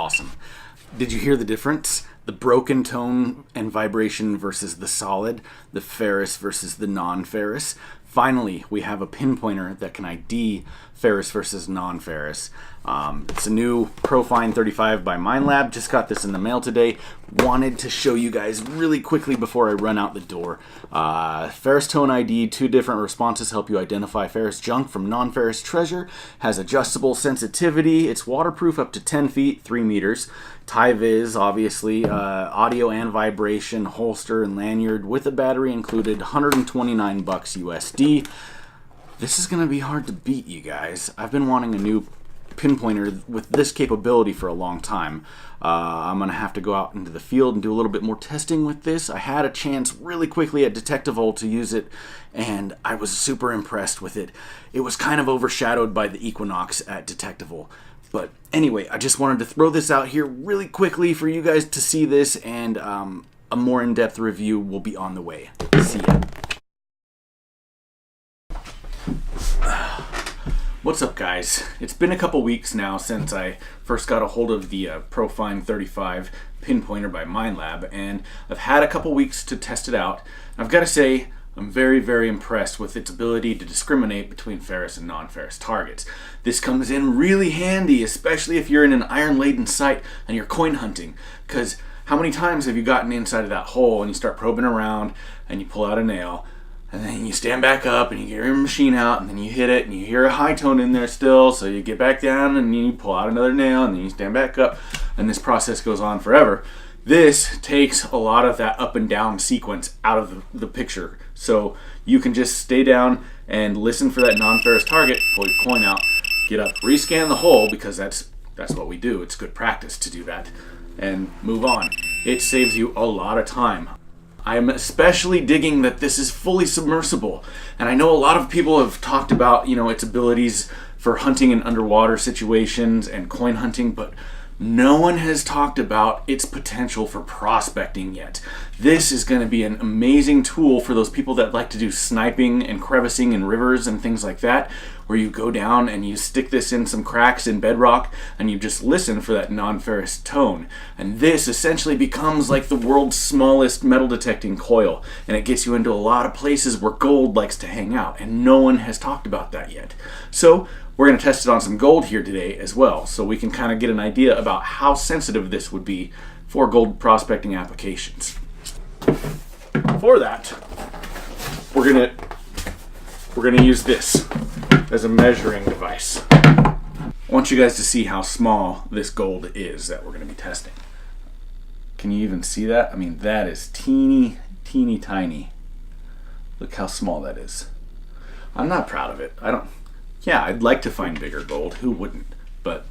awesome. Did you hear the difference? The broken tone and vibration versus the solid, the ferrous versus the non-ferrous. Finally, we have a pinpointer that can ID ferrous versus non-ferrous. It's a new Profine 35 by Minelab. Just got this in the mail today. Wanted to show you guys really quickly before I run out the door. Ferrous tone ID, 2 different responses help you identify ferrous junk from non-ferrous treasure. Has adjustable sensitivity. It's waterproof up to 10 feet, 3 meters. Tie-Viz, obviously, audio and vibration, holster and lanyard with a battery included, $129 USD. This is going to be hard to beat, you guys. I've been wanting a new pinpointer with this capability for a long time. I'm going to have to go out into the field and do a little bit more testing with this. I had a chance really quickly at Detektable to use it, and I was super impressed with it. It was kind of overshadowed by the Equinox at Detektable. But anyway, I just wanted to throw this out here really quickly for you guys to see this, and a more in-depth review will be on the way. See ya. What's up, guys? It's been a couple weeks now since I first got a hold of the Profine 35 pinpointer by Minelab, and I've had a couple weeks to test it out. I've got to say, I'm very, very impressed with its ability to discriminate between ferrous and non-ferrous targets. This comes in really handy, especially if you're in an iron-laden site and you're coin hunting, because how many times have you gotten inside of that hole and you start probing around and you pull out a nail, and then you stand back up and you get your machine out, and then you hit it and you hear a high tone in there still, so you get back down and you pull out another nail and then you stand back up, and this process goes on forever. This takes a lot of that up and down sequence out of the picture, so you can just stay down and listen for that non-ferrous target, pull your coin out, get up, rescan the hole, because that's what we do. It's good practice to do that, and move on. It saves you a lot of time. I'm especially digging that this is fully submersible, and I know a lot of people have talked about, its abilities for hunting in underwater situations and coin hunting, but no one has talked about its potential for prospecting yet. This is going to be an amazing tool for those people that like to do sniping and crevicing in rivers and things like that, where you go down and you stick this in some cracks in bedrock and you just listen for that non-ferrous tone. And this essentially becomes like the world's smallest metal detecting coil, and it gets you into a lot of places where gold likes to hang out, and no one has talked about that yet. So we're going to test it on some gold here today as well, so we can kind of get an idea about how sensitive this would be for gold prospecting applications. For that, we're gonna use this as a measuring device. I want you guys to see how small this gold is that we're going to be testing. Can you even see that? I mean, that is teeny, teeny, tiny. Look how small that is. I'm not proud of it. Yeah, I'd like to find bigger gold. Who wouldn't? But,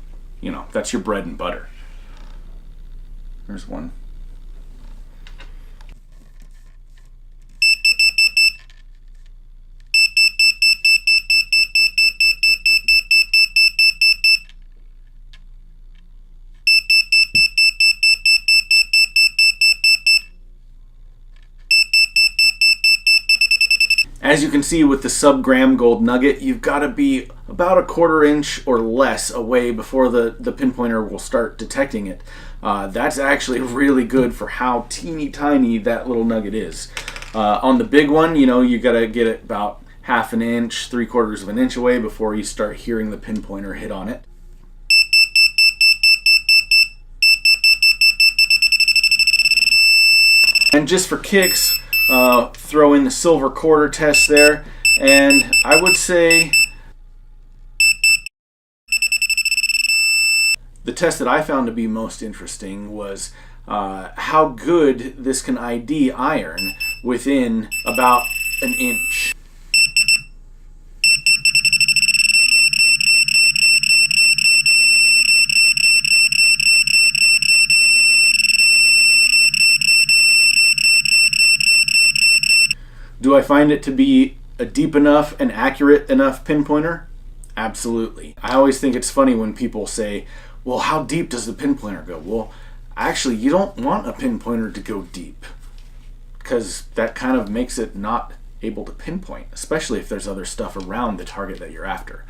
that's your bread and butter. There's one. As you can see with the sub-gram gold nugget, you've got to be about a 1/4 inch or less away before the pinpointer will start detecting it. That's actually really good for how teeny tiny that little nugget is. On the big one, you got to get it about 1/2 inch, 3/4 of an inch away before you start hearing the pinpointer hit on it. And just for kicks, throw in the silver quarter test there, and I would say the test that I found to be most interesting was how good this can ID iron within about an inch. Do I find it to be a deep enough and accurate enough pinpointer? Absolutely. I always think it's funny when people say, well, how deep does the pinpointer go? Well, actually, you don't want a pinpointer to go deep, because that kind of makes it not able to pinpoint, especially if there's other stuff around the target that you're after.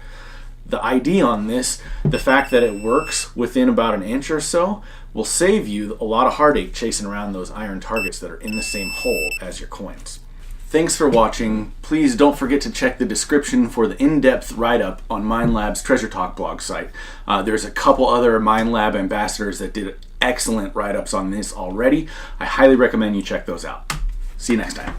The ID on this, the fact that it works within about an inch or so, will save you a lot of heartache chasing around those iron targets that are in the same hole as your coins. Thanks for watching. Please don't forget to check the description for the in-depth write-up on Minelab's Treasure Talk blog site. There's a couple other Minelab ambassadors that did excellent write-ups on this already. I highly recommend you check those out. See you next time.